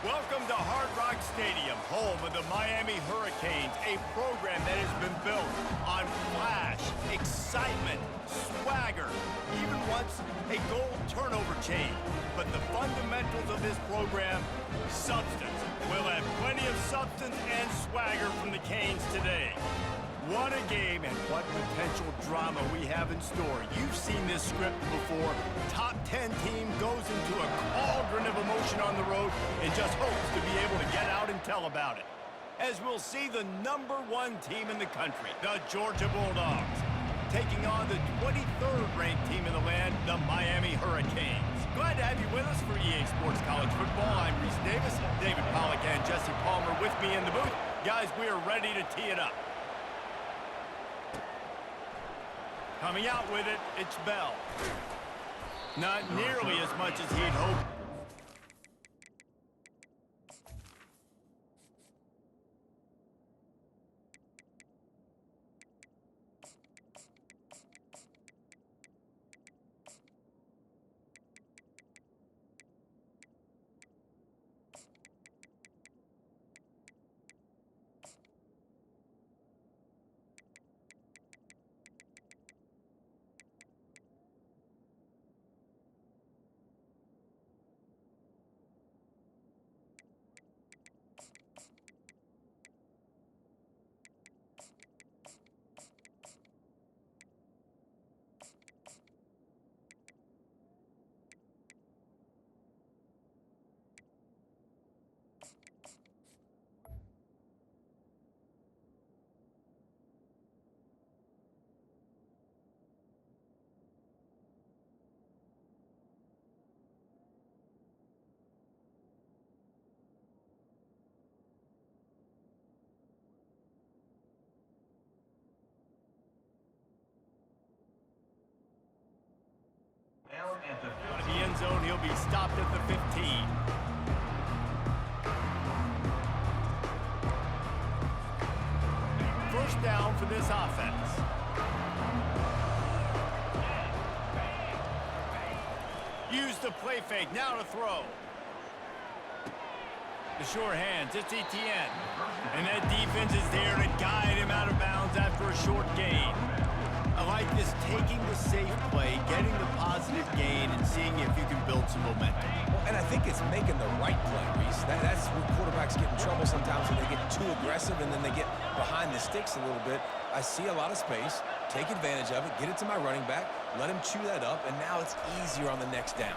Welcome to Hard Rock Stadium, home of the Miami Hurricanes, a program that has been built on flash, excitement, swagger, even once a goal turnover chain. But the fundamentals of this program, substance. We'll have plenty of substance and swagger from the Canes today. What a game and what potential drama we have in store. You've seen this script before. Top 10 team goes into a cauldron of emotion on the road and just hopes to be able to get out and tell about it. As we'll see the #1 team in the country, the Georgia Bulldogs, taking on the 23rd ranked team in the land, the Miami Hurricanes. Glad to have you with us for EA Sports College Football. I'm Reese Davis, David Pollack and Jesse Palmer with me in the booth. Guys, we are ready to tee it up. Coming out with it, it's Bell. Not nearly as much as he'd hoped. Out of the end zone, he'll be stopped at the 15. First down for this offense. Use the play fake, now to throw. The sure hands, it's Etienne. And that defense is there to guide him out of bounds after a short gain. I like this, taking the safe play, getting the positive gain, and seeing if you can build some momentum. Well, and I think it's making the right play, Reese. That's where quarterbacks get in trouble sometimes when they get too aggressive and then they get behind the sticks a little bit. I see a lot of space, take advantage of it, get it to my running back, let him chew that up, and now it's easier on the next down.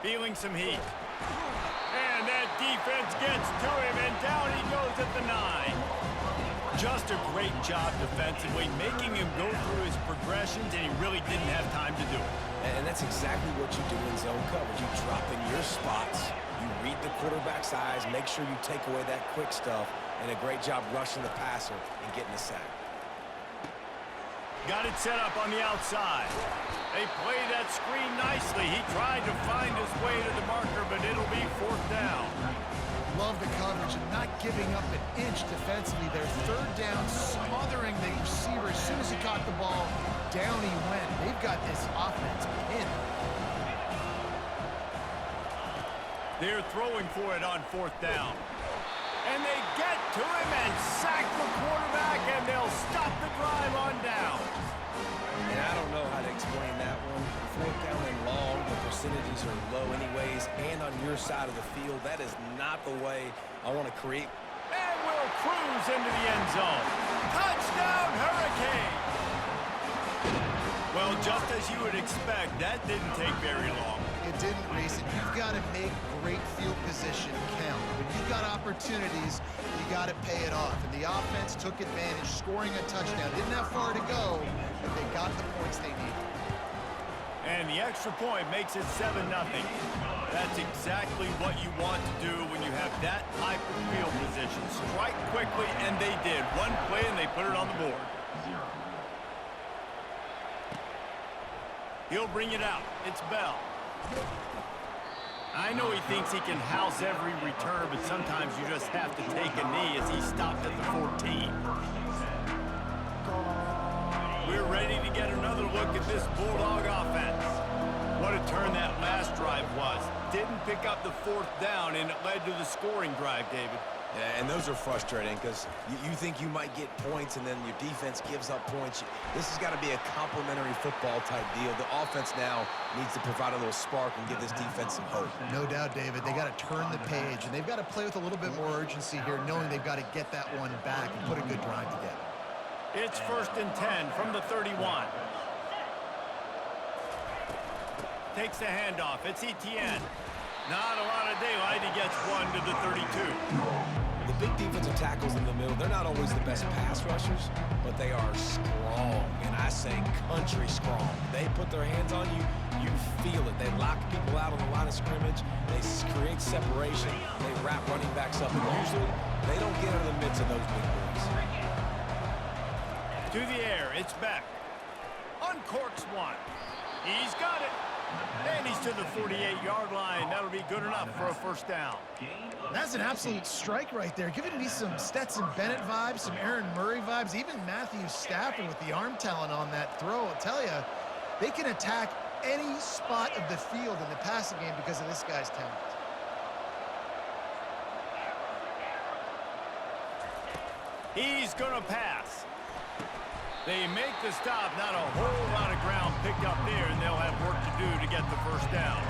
Feeling some heat. And that defense gets to him, and down he goes at the 9. Just a great job defensively, making him go through his progressions, and he really didn't have time to do it. And that's exactly what you do in zone coverage. You drop in your spots, you read the quarterback's eyes, make sure you take away that quick stuff, and a great job rushing the passer and getting the sack. Got it set up on the outside. They play that screen nicely. He tried to find his way to the marker, but it'll be 4th down. Love the coverage and not giving up an inch defensively. Their 3rd down, smothering the receiver. As soon as he caught the ball, down he went. They've got this offense pinned. They're throwing for it on 4th down. And they get to him and sack the quarterback, and they'll stop the drive on down. And I don't know how to explain that one. 4th down and long, the percentages are low anyways, and on your side of the field, that is not the way I want to create. And we'll cruise into the end zone. Touchdown, Hurricanes! Well, just as you would expect, that didn't take very long. It didn't, Reese, and you've got to make great field position count. When you've got opportunities, you got to pay it off. And the offense took advantage, scoring a touchdown. Didn't have far to go, but they got the points they needed. And the extra point makes it 7-0. That's exactly what you want to do when you have that type of field position. Strike quickly, and they did. One play, and they put it on the board. He'll bring it out. It's Bell. I know he thinks he can house every return, but sometimes you just have to take a knee as he stopped at the 14. We're ready to get another look at this Bulldog offense. What a turn that last drive was. Didn't pick up the 4th down, and it led to the scoring drive, David. Yeah, and those are frustrating because you think you might get points and then your defense gives up points. This has got to be a complementary football type deal. The offense now needs to provide a little spark and give this defense some hope. No doubt, David. They got to turn the page, and they've got to play with a little bit more urgency here, knowing they've got to get that one back and put a good drive together. It's 1st and 10 from the 31. Takes the handoff. It's Etienne. Not a lot of daylight. He gets one to the 32. The big defensive tackles in the middle, they're not always the best pass rushers, but they are strong, and I say country strong. They put their hands on you, you feel it. They lock people out on the line of scrimmage. They create separation. They wrap running backs up, and usually they don't get out of the midst of those big boys. To the air, it's Beck. Uncorks one. He's got it. And he's to the 48-yard line. That'll be good enough for a 1st down. That's an absolute strike right there. Giving me some Stetson Bennett vibes, some Aaron Murray vibes, even Matthew Stafford with the arm talent on that throw. I'll tell you, they can attack any spot of the field in the passing game because of this guy's talent. He's going to pass. They make the stop. Not a whole lot of ground picked up there, and they'll have work to do to get the 1st down.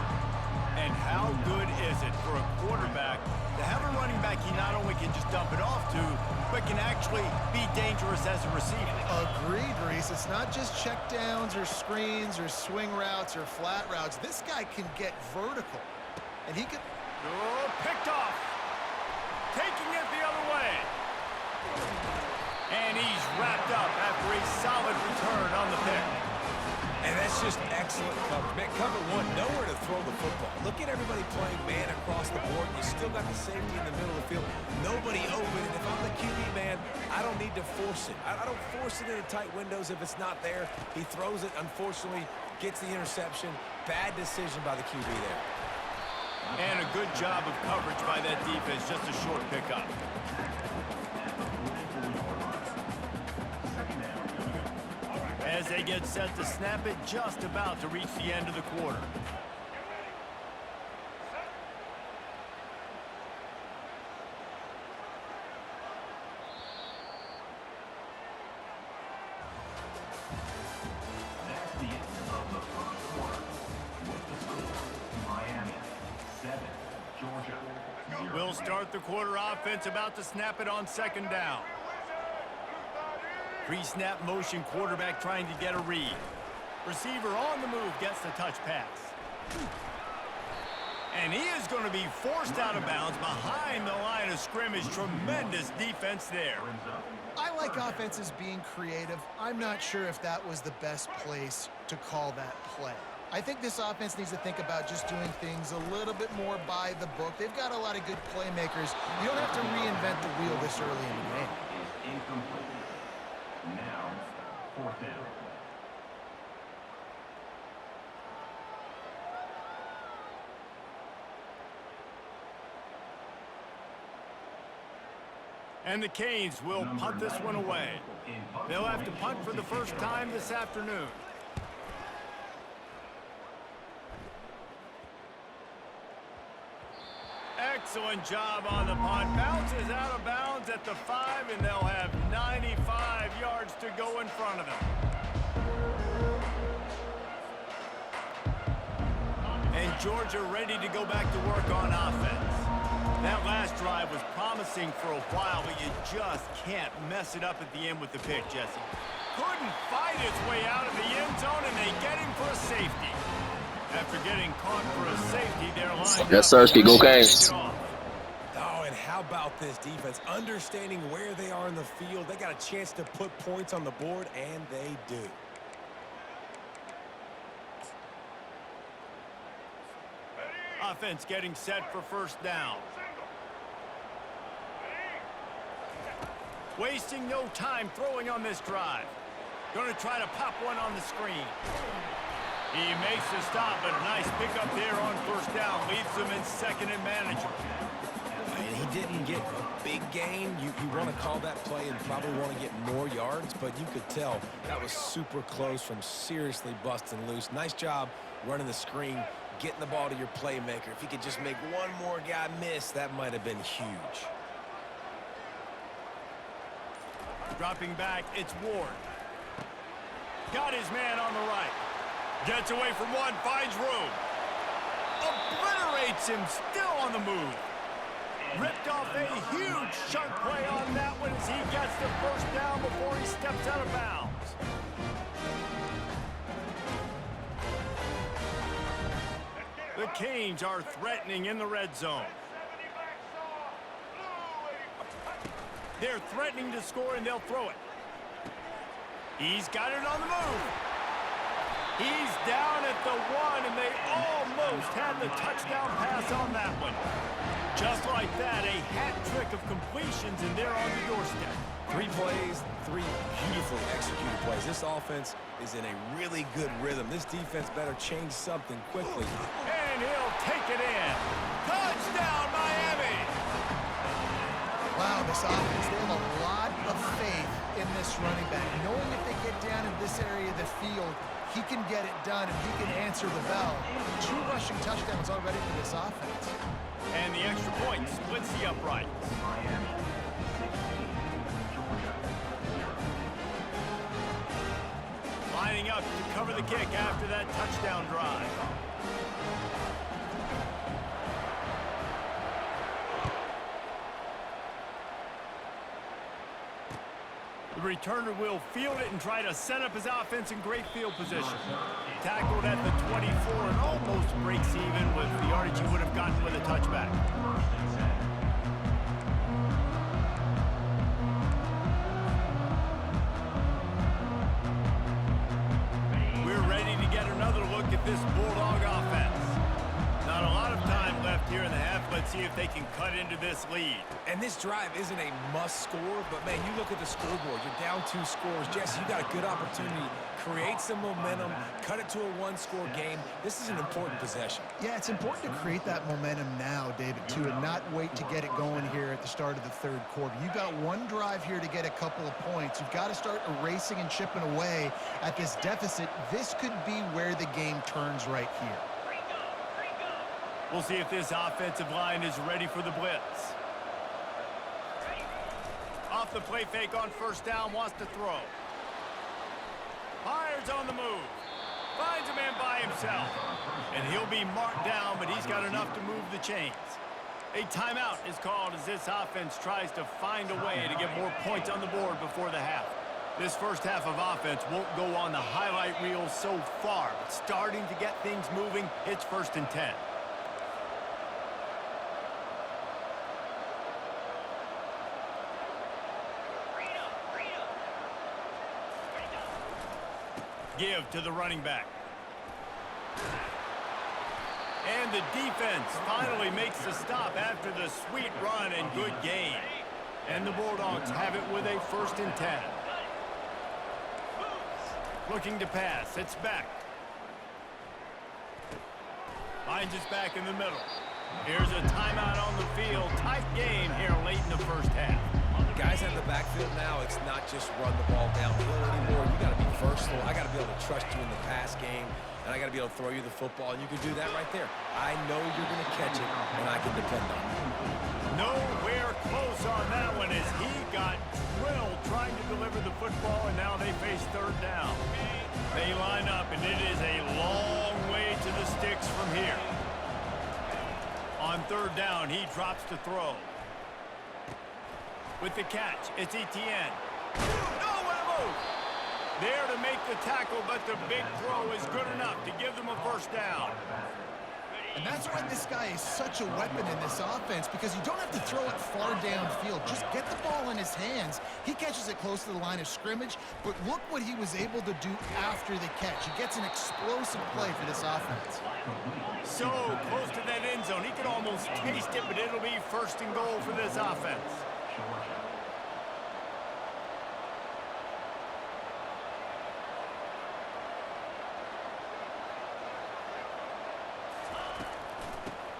And how good is it for a quarterback to have a running back he not only can just dump it off to, but can actually be dangerous as a receiver? Agreed, Reese. It's not just check downs or screens or swing routes or flat routes. This guy can get vertical, and he can... Oh, picked off. Taking it the other way. And he's wrapped up after a solid return on the pick. And that's just excellent coverage. Man, cover one, nowhere to throw the football. Look at everybody playing man across the board. You still got the safety in the middle of the field. Nobody open. And if I'm the QB man, I don't need to force it. I don't force it into tight windows if it's not there. He throws it, unfortunately, gets the interception. Bad decision by the QB there. And a good job of coverage by that defense. Just a short pickup. As they get set to snap it, just about to reach the end of the quarter. That's the end of the 1st quarter. With the score, Miami 7, Georgia 0. We'll start the quarter offense, about to snap it on 2nd down. Pre-snap motion, quarterback trying to get a read. Receiver on the move, gets the touch pass. And he is going to be forced out of bounds behind the line of scrimmage. Tremendous defense there. I like offenses being creative. I'm not sure if that was the best place to call that play. I think this offense needs to think about just doing things a little bit more by the book. They've got a lot of good playmakers. You don't have to reinvent the wheel this early in the game. Is incomplete. Now, 4th down. And the Canes will punt this one away. They'll have to punt for the 1st time this afternoon. Excellent job on the punt. Bounces out of bounds at the 5, and they'll have 95 yards to go in front of them. And Georgia ready to go back to work on offense. That last drive was promising for a while, but you just can't mess it up at the end with the pick, Jesse. Couldn't fight his way out of the end zone, and they get him for a safety. After getting caught for a safety, they're lined up. Yes, sir. Go Canes. Oh, and how about this defense? Understanding where they are in the field. They got a chance to put points on the board, and they do. Offense getting set for 1st down. Wasting no time throwing on this drive. Going to try to pop one on the screen. He makes the stop, but a nice pickup there on 1st down. Leaves them in 2nd and manageable. And he didn't get a big gain. You want to call that play and probably want to get more yards, but you could tell that was super close from seriously busting loose. Nice job running the screen, getting the ball to your playmaker. If he could just make one more guy miss, that might have been huge. Dropping back, it's Ward. Got his man on the right. Gets away from one, finds room. Obliterates him, still on the move. Ripped off a huge chunk play on that one as he gets the first down before he steps out of bounds. The Canes are threatening in the red zone. They're threatening to score, and they'll throw it. He's got it on the move. He's down at the 1, and they almost had the touchdown pass on that one. Just like that, a hat trick of completions, and they're on the doorstep. 3 plays, 3 beautifully executed plays. This offense is in a really good rhythm. This defense better change something quickly. And he'll take it in. Touchdown, Miami! Wow, this offense, they have a lot of faith in this running back. Knowing if they get down in this area of the field, he can get it done and he can answer the bell. 2 rushing touchdowns already for this offense. And the extra point splits the uprights. Miami 16, Georgia 0. Lining up to cover the kick after that touchdown drive. The returner will field it and try to set up his offense in great field position. Tackled at the 24 and almost breaks even with the yardage he would have gotten with a touchback. We're ready to get another look at this Bulldog offense. Not a lot of time left here in the half. Let's see if they can cut into this lead. And this drive isn't a must score, but man, you look at the scoreboard, you're down 2 scores. Jesse, you got a good opportunity. Create some momentum, cut it to a 1-score game. This is an important possession. Yeah, it's important to create that momentum now, David, too, and not wait to get it going here at the start of the 3rd quarter. You got 1 drive here to get a couple of points. You've got to start erasing and chipping away at this deficit. This could be where the game turns right here. We'll see if this offensive line is ready for the blitz. Off the play fake on first down, wants to throw. Fires on the move. Finds a man by himself. And he'll be marked down, but he's got enough to move the chains. A timeout is called as this offense tries to find a way to get more points on the board before the half. This first half of offense won't go on the highlight reel so far, but starting to get things moving, it's 1st and 10. Give to the running back. And the defense finally makes the stop after the sweet run and good gain. And the Bulldogs have it with a 1st and 10. Looking to pass. It's back. Finds his back in the middle. Here's a timeout on the field. Tight game here late in the first half. Guys out of the backfield now, it's not just run the ball downhill anymore. You got to be versatile. I got to be able to trust you in the pass game, and I got to be able to throw you the football, and you can do that right there. I know you're going to catch it, and I can depend on it. Nowhere close on that one as he got drilled trying to deliver the football, and now they face 3rd down. They line up, and it is a long way to the sticks from here. On 3rd down, he drops to throw. With the catch, it's Etienne. No, what a move! There to make the tackle, but the big throw is good enough to give them a 1st down. And that's why this guy is such a weapon in this offense, because you don't have to throw it far downfield. Just get the ball in his hands. He catches it close to the line of scrimmage, but look what he was able to do after the catch. He gets an explosive play for this offense. So close to that end zone. He can almost taste it, but it'll be 1st and goal for this offense.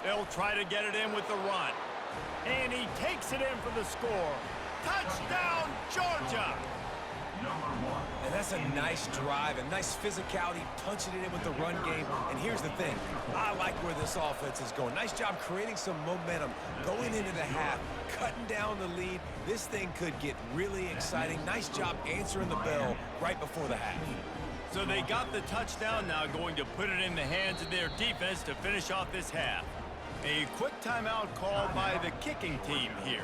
They'll try to get it in with the run. And he takes it in for the score. Touchdown, Georgia! And that's a nice drive, a nice physicality, punching it in with the run game. And here's the thing. I like where this offense is going. Nice job creating some momentum, going into the half, cutting down the lead. This thing could get really exciting. Nice job answering the bell right before the half. So they got the touchdown, now going to put it in the hands of their defense to finish off this half. A quick timeout called by the kicking team here.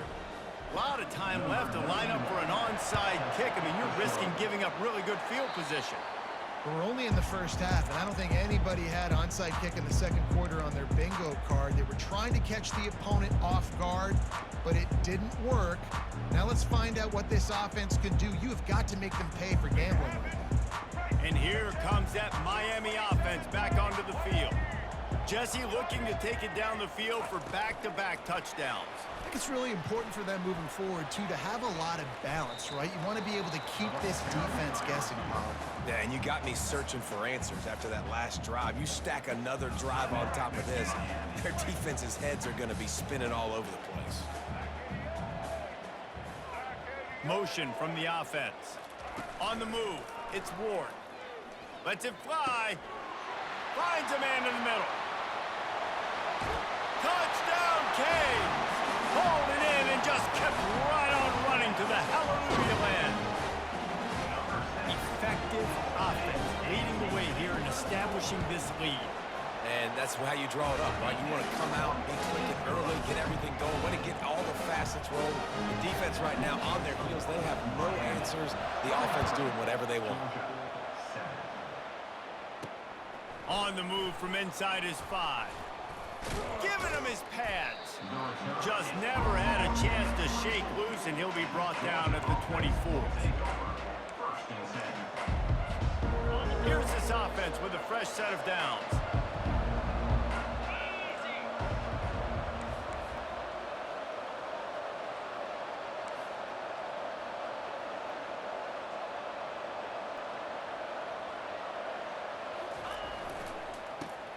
A lot of time left to line up for an onside kick. I mean, you're risking giving up really good field position. We're only in the first half, and I don't think anybody had onside kick in the second quarter on their bingo card. They were trying to catch the opponent off guard, but it didn't work. Now let's find out what this offense can do. You have got to make them pay for gambling like that. And here comes that Miami offense back onto the field. Jesse looking to take it down the field for back-to-back touchdowns. I think it's really important for them moving forward, too, to have a lot of balance, right? You want to be able to keep this defense guessing, Paul. Yeah, and you got me searching for answers after that last drive. You stack another drive on top of this, their defense's heads are going to be spinning all over the place. Motion from the offense. On the move, it's Ward. Lets it fly. Finds a man in the middle. Touchdown, Canes! Pulled it in and just kept right on running to the hallelujah land. Effective offense leading the way here and establishing this lead. And that's how you draw it up, right? You want to come out, be clicking early, get everything going, want to get all the facets rolling. The defense right now on their heels, they have no answers. The offense doing whatever they want. On the move from inside his 5. Giving him his pads. Just never had a chance to shake loose, and he'll be brought down at the 24. Here's this offense with a fresh set of downs.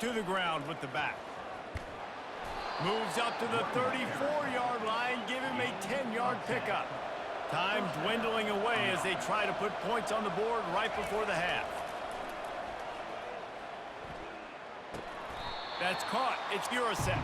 To the ground with the back. Moves up to the 34-yard line, give him a 10-yard pickup. Time dwindling away as they try to put points on the board right before the half. That's caught. It's Urasek.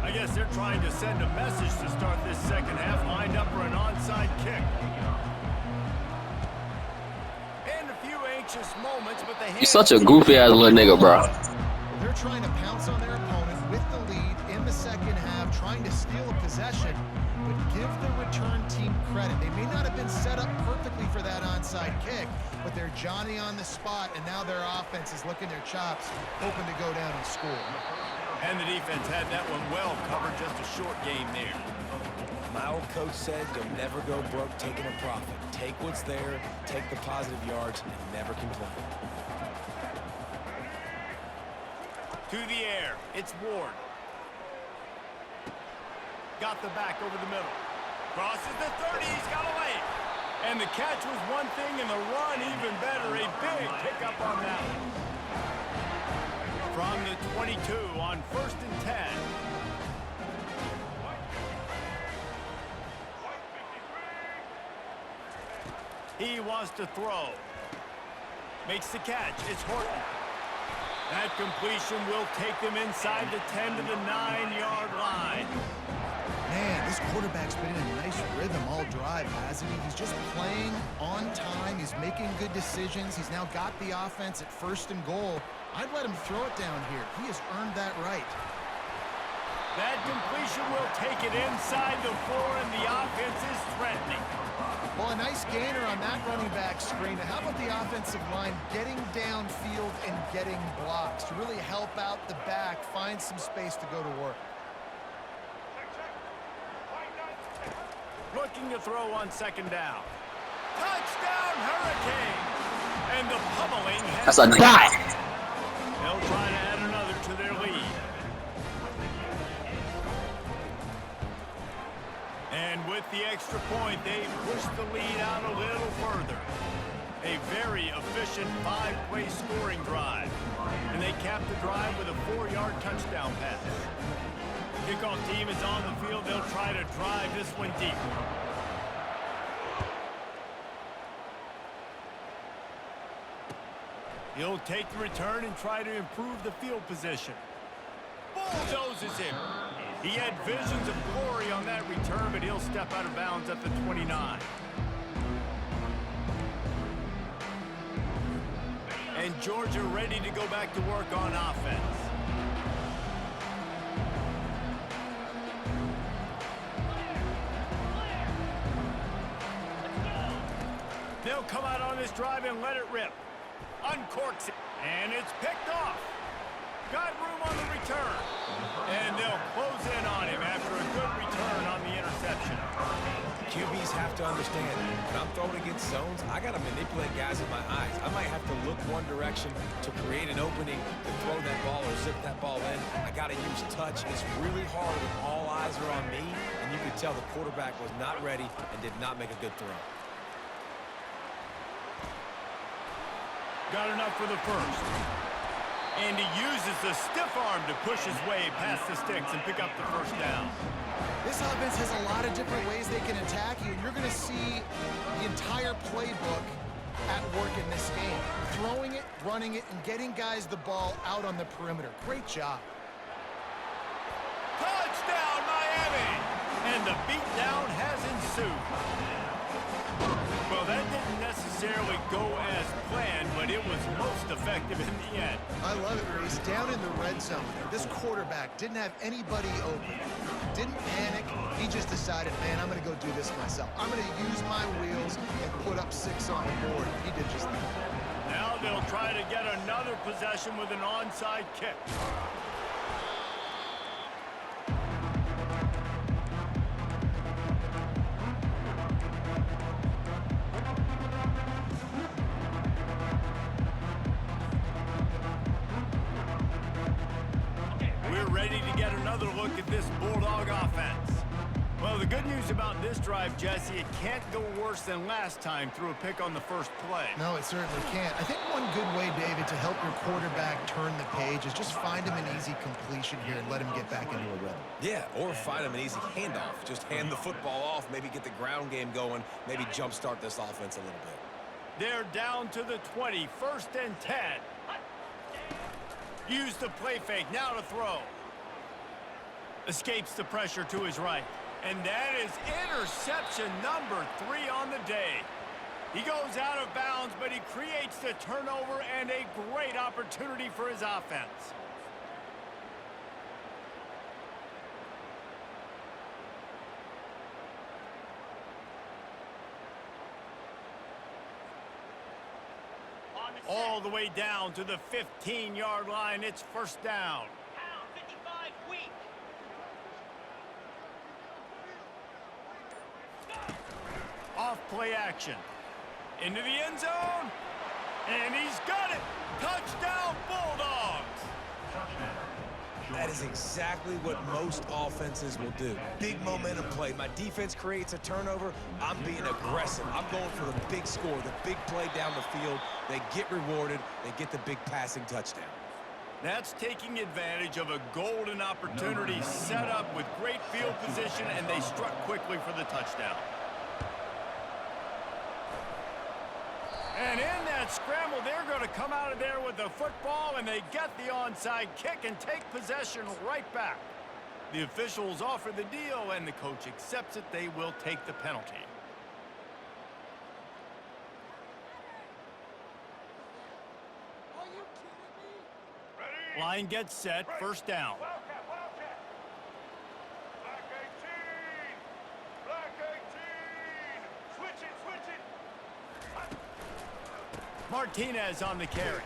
I guess they're trying to send a message to start this second half, lined up for an onside kick. And a few anxious moments, but the He's such a goofy ass little nigga, bro. They're trying to pounce on their opponent with the lead in the second half, trying to steal a possession, but give the return team credit. They may not have been set up perfectly for that onside kick, but they're Johnny on the spot, and now their offense is licking their chops, hoping to go down and score. And the defense had that one well covered, just a short game there. My old coach said you'll never go broke taking a profit. Take what's there, take the positive yards, and never complain. To the air, it's Ward. Got the back over the middle. Crosses the 30, he's got a lane. And the catch was one thing, and the run even better. A big pickup on that one. From the 22 on 1st and 10. He wants to throw. Makes the catch. It's Horton. That completion will take them inside the 10 to the 9-yard line. Man, this quarterback's been in a nice rhythm all drive, hasn't he? He's just playing on time. He's making good decisions. He's now got the offense at 1st and goal. I'd let him throw it down here. He has earned that right. That completion will take it inside the 4, and the offense is threatening. Well, a nice gainer on that running back screen. Now, how about the offensive line getting downfield and getting blocks to really help out the back, find some space to go to work? Looking to throw on 2nd down. Touchdown, Hurricane! And the pummeling has... That's a dot. They'll try to add another to their lead. And with the extra point, they push the lead out a little further. A very efficient 5-play scoring drive. And they cap the drive with a 4-yard touchdown pass. Kickoff team is on the field. They'll try to drive this one deep. He'll take the return and try to improve the field position. Bulldozes him. He had visions of glory on that return, but he'll step out of bounds at the 29. And Georgia ready to go back to work on offense. They'll come out on this drive and let it rip. Uncorks it, and it's picked off. Got room on the return. And they'll close in on him after a good return on the interception. QBs have to understand, when I'm throwing against zones, I got to manipulate guys with my eyes. I might have to look one direction to create an opening to throw that ball or zip that ball in. I got to use touch. It's really hard when all eyes are on me, and you could tell the quarterback was not ready and did not make a good throw. Got enough for the first. And he uses the stiff arm to push his way past the sticks and pick up the first down. This offense has a lot of different ways they can attack you, and you're going to see the entire playbook at work in this game. Throwing it, running it, and getting guys the ball out on the perimeter. Great job. Touchdown, Miami! And the beatdown has ensued. Well, that didn't necessarily go as planned, but it was most effective in the end. I love it, Reese. Down in the red zone, this quarterback didn't have anybody open. Didn't panic. He just decided, man, I'm going to go do this myself. I'm going to use my wheels and put up 6 on the board. He did just that. Now they'll try to get another possession with an onside kick. Ready to get another look at this Bulldog offense. Well, the good news about this drive, Jesse, it can't go worse than last time through a pick on the first play. No, it certainly can't. I think one good way, David, to help your quarterback turn the page is just find him an easy completion here and let him get back into a rhythm. Yeah, or find him an easy handoff. Just hand the football off, maybe get the ground game going, maybe jumpstart this offense a little bit. They're down to the 20, 1st and 10. Use the play fake, now to throw. Escapes the pressure to his right. And that is interception number 3 on the day. He goes out of bounds, but he creates the turnover and a great opportunity for his offense. All the way down to the 15-yard line. It's 1st down. Off play action. Into the end zone. And he's got it. Touchdown, Bulldogs. That is exactly what most offenses will do. Big momentum play. My defense creates a turnover. I'm being aggressive. I'm going for the big score, the big play down the field. They get rewarded. They get the big passing touchdown. That's taking advantage of a golden opportunity set up with great field position, and they struck quickly for the touchdown. And in that scramble, they're going to come out of there with the football, and they get the onside kick and take possession right back. The officials offer the deal, and the coach accepts it. They will take the penalty. Are you kidding me? Line gets set, 1st down. Martinez on the carry.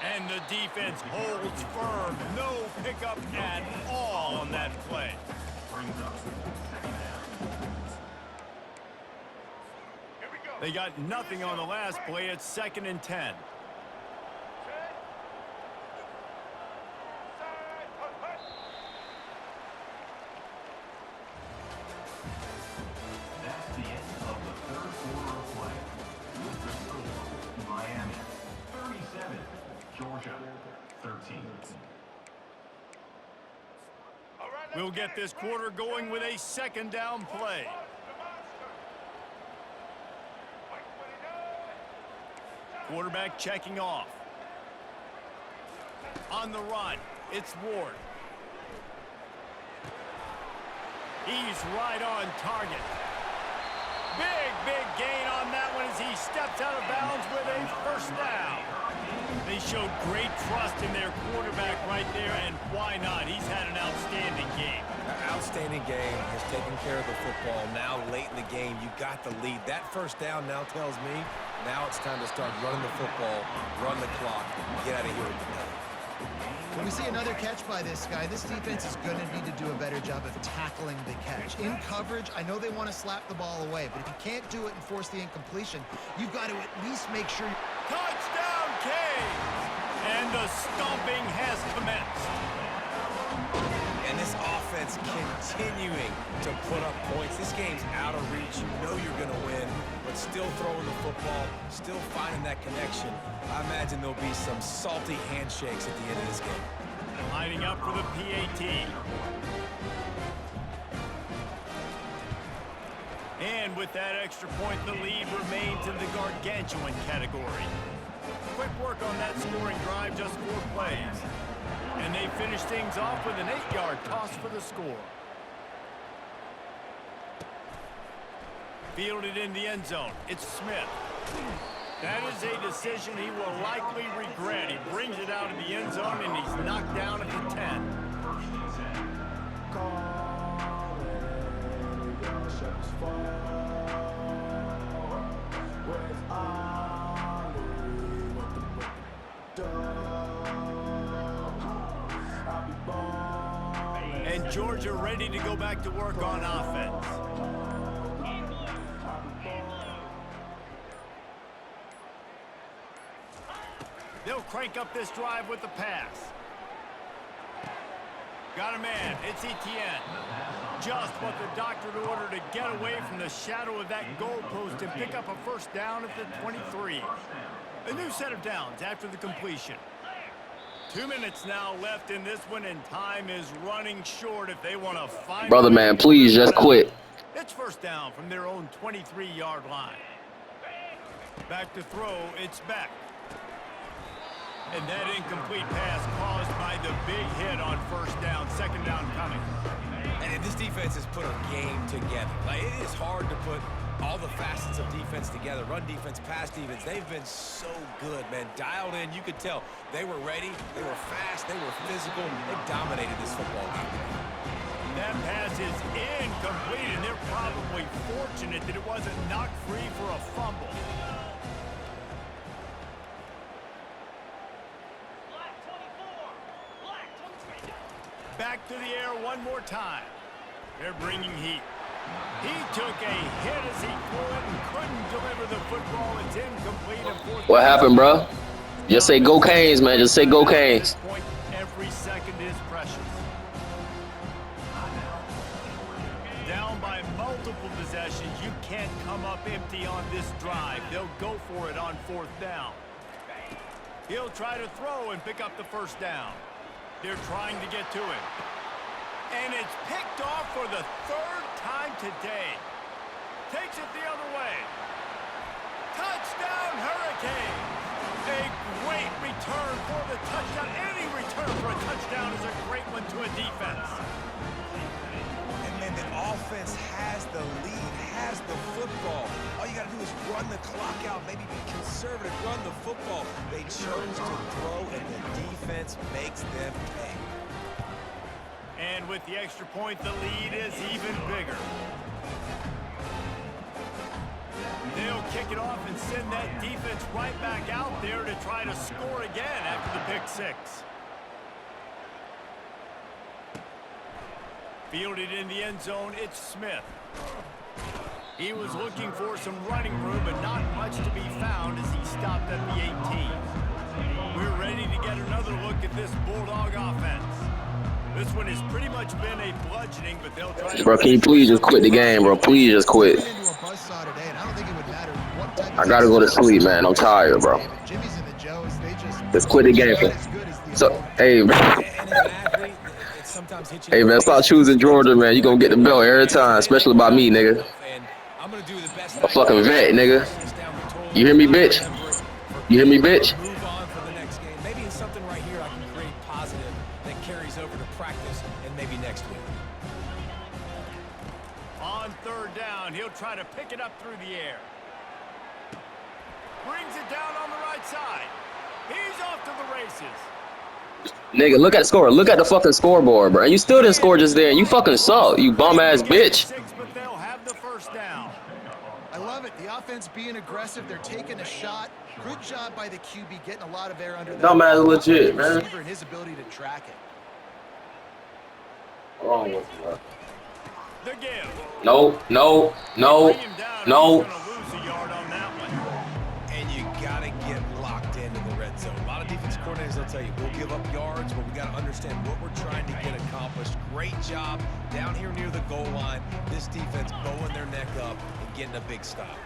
And the defense holds firm. No pickup at all on that play. They got nothing on the last play. It's 2nd and 10. We'll get this quarter going with a second down play. Quarterback checking off. On the run, it's Ward. He's right on target. Big gain on that one as he steps out of bounds with a first down. They showed great trust in their quarterback right there, and why not? He's had an outstanding game. An outstanding game, has taken care of the football. Now late in the game, you got the lead. That first down now tells me now it's time to start running the football, run the clock, get out of here with the ball. When we see another catch by this guy, this defense is going to need to do a better job of tackling the catch. In coverage, I know they want to slap the ball away, but if you can't do it and force the incompletion, you've got to at least make sure. Touchdown, Canes! And the stomping has commenced. And this offense continuing to put up points. This game's out of reach. You know you're going to win, but still throwing the football, still finding that connection. I imagine there'll be some salty handshakes at the end of this game. Lining up for the PAT. And with that extra point, the lead remains in the gargantuan category. Quick work on that scoring drive, just 4 plays. And they finish things off with an 8-yard toss for the score. Fielded in the end zone. It's Smith. That is a decision he will likely regret. He brings it out of the end zone, and he's knocked down at the 10. And Georgia ready to go back to work on offense. They'll crank up this drive with the pass. Got a man. It's Etienne. Just what the doctor ordered to get away from the shadow of that goalpost and pick up a first down at the 23. A new set of downs after the completion. 2 minutes now left in this one, and time is running short if they want to find. Brother, man, please just quit. It's first down from their own 23-yard line. Back to throw, it's Beck. And that incomplete pass caused by the big hit on first down. Second down coming. And this defense has put a game together. Like, it is hard to put all the facets of defense together. Run defense, pass defense. They've been so good, man. Dialed in. You could tell they were ready. They were fast. They were physical. They dominated this football game. That pass is incomplete, and they're probably fortunate that it wasn't knocked free for a fumble. Back to the air one more time. They're bringing heat. He took a hit as he threw it and couldn't deliver the football. It's incomplete. What happened, bro? Just say go Canes, man. Just say go Canes. Every second is precious. Down by multiple possessions. You can't come up empty on this drive. They'll go for it on 4th down. He'll try to throw and pick up the first down. They're trying to get to it. And it's picked off for the 3rd time today. Takes it the other way. Touchdown, Hurricanes! A great return for the touchdown. Any return for a touchdown is a great one to a defense. And then the offense has the lead, has the football. All you got to do is run the clock out, maybe be conservative, run the football. They chose to throw, and the defense makes them pay. And with the extra point, the lead is even bigger. They'll kick it off and send that defense right back out there to try to score again after the pick 6. Fielded in the end zone, it's Smith. He was looking for some running room, but not much to be found as he stopped at the 18. We're ready to get another look at this Bulldog offense. This one has pretty much been a bludgeoning, but they'll try to... Bro, can you please just quit the game, bro? Please just quit. I gotta go to sleep, man. I'm tired, bro. Just quit the game. So, hey, And as an athlete, sometimes hit you. Hey, man, stop choosing Georgia, man. You gonna get the belt every time, especially by me, nigga. And I'm gonna do the best A fucking vet, nigga. You hear me, bitch? You hear me, bitch? Move on for the next game. Maybe it's something right here I can create positive that carries over to practice and maybe next week. On third down, he'll try to pick it up through the air. Brings it down on the right side. He's off to the races. Nigga, look at the score. Look at the fucking scoreboard, bro. You still didn't score just then. You fucking suck, you bum-ass bitch. But they'll have the first down. I love it. The offense being aggressive. They're taking a shot. Good job by the QB getting a lot of air under that. Dumbass legit, man. Receiver and his ability to track it. Wrong with you, bro. The give. No. Bring him down. No. He's gonna lose a yard on that one. And you got to get locked into the red zone. A lot of defense coordinators will tell you, we'll give up yards, but we got to understand what we're trying to get accomplished. Great job down here near the goal line. This defense bowing their neck up and getting a big stop.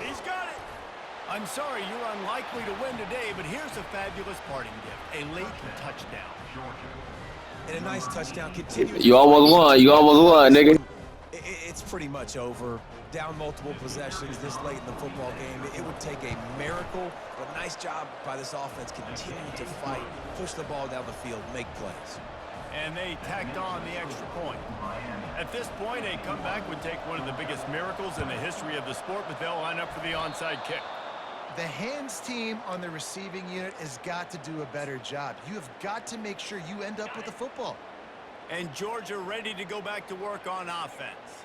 He's got it. I'm sorry, you're unlikely to win today, but here's a fabulous parting gift. A late touchdown. And a nice touchdown. Continue. You almost won. You almost won, nigga. It's pretty much over. Down multiple possessions this late in the football game. It would take a miracle, but nice job by this offense continuing to fight, push the ball down the field, make plays. And they tacked on the extra point. At this point, a comeback would take one of the biggest miracles in the history of the sport, but they'll line up for the onside kick. The hands team on the receiving unit has got to do a better job. You have got to make sure you end up with the football. And Georgia ready to go back to work on offense.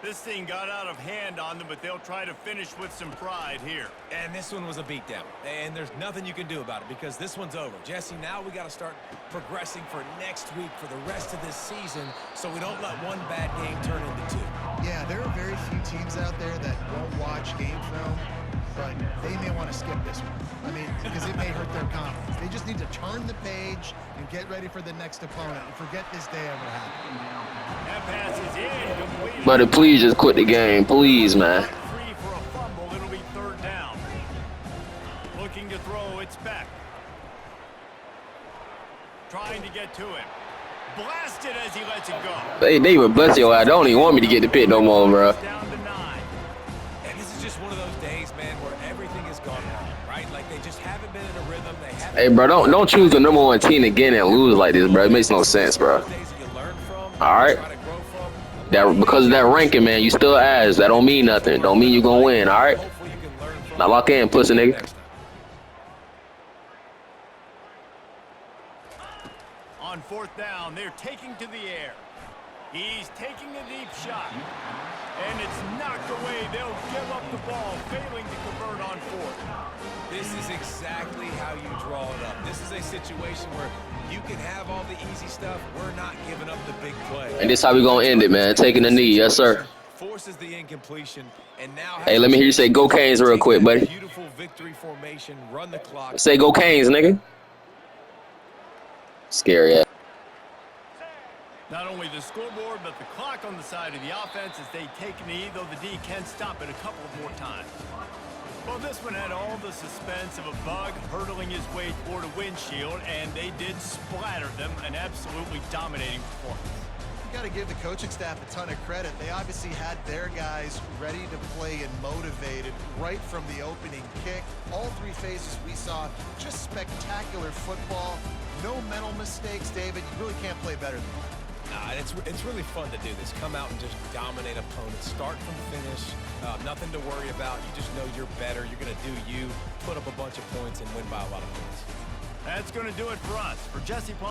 This thing got out of hand on them, but they'll try to finish with some pride here. And this one was a beatdown. And there's nothing you can do about it because this one's over. Jesse, now we got to start progressing for next week for the rest of this season so we don't let one bad game turn into two. Yeah, there are very few teams out there that won't watch game film, but they may want to skip this one. I mean, because it may hurt their confidence. They just need to turn the page and get ready for the next opponent and forget this day ever happened. That pass is incomplete. Buddy, please just quit the game. Please, man. Free for a fumble. It'll be third down. Looking to throw. It's back. Trying to get to him. Blasted as he lets it go. Hey, David, bless your eye. Don't even want me to get the pit no more, bro. Down to 9. And this is just one of those days, man, where everything has gone wrong, right? Like they just haven't been in a rhythm. They haven't. Hey, bro, don't choose the number 1 team again and lose like this, bro. It makes no sense, bro. All right. That because of that ranking, man, you still ass. That don't mean nothing. Don't mean you gonna win. All right. Now lock in, pussy nigga. On fourth down, they're taking to the air. He's taking a deep shot. And it's knocked away. They'll give up the ball, failing to convert on fourth. This is exactly how you draw it up. This is a situation where you can have all the easy stuff. We're not giving up the big play. And this how we gonna end it, man. Taking a knee, yes sir. Forces the incompletion, and now. Hey, let me hear you say "Go Canes" real quick, buddy. Beautiful victory formation. Run the clock. Say "Go Canes," nigga. Scary ass. Not only the scoreboard, but the clock on the side of the offense as they take a knee, though the D can stop it a couple more times. Well, this one had all the suspense of a bug hurtling his way toward a windshield, and they did splatter them, an absolutely dominating performance. You got to give the coaching staff a ton of credit. They obviously had their guys ready to play and motivated right from the opening kick. All 3 phases we saw, just spectacular football. No mental mistakes, David. You really can't play better than that. Nah, it's really fun to do this. Come out and just dominate opponents. Start from finish. Nothing to worry about. You just know you're better. You're going to do you, put up a bunch of points, and win by a lot of points. That's going to do it for us. For Jesse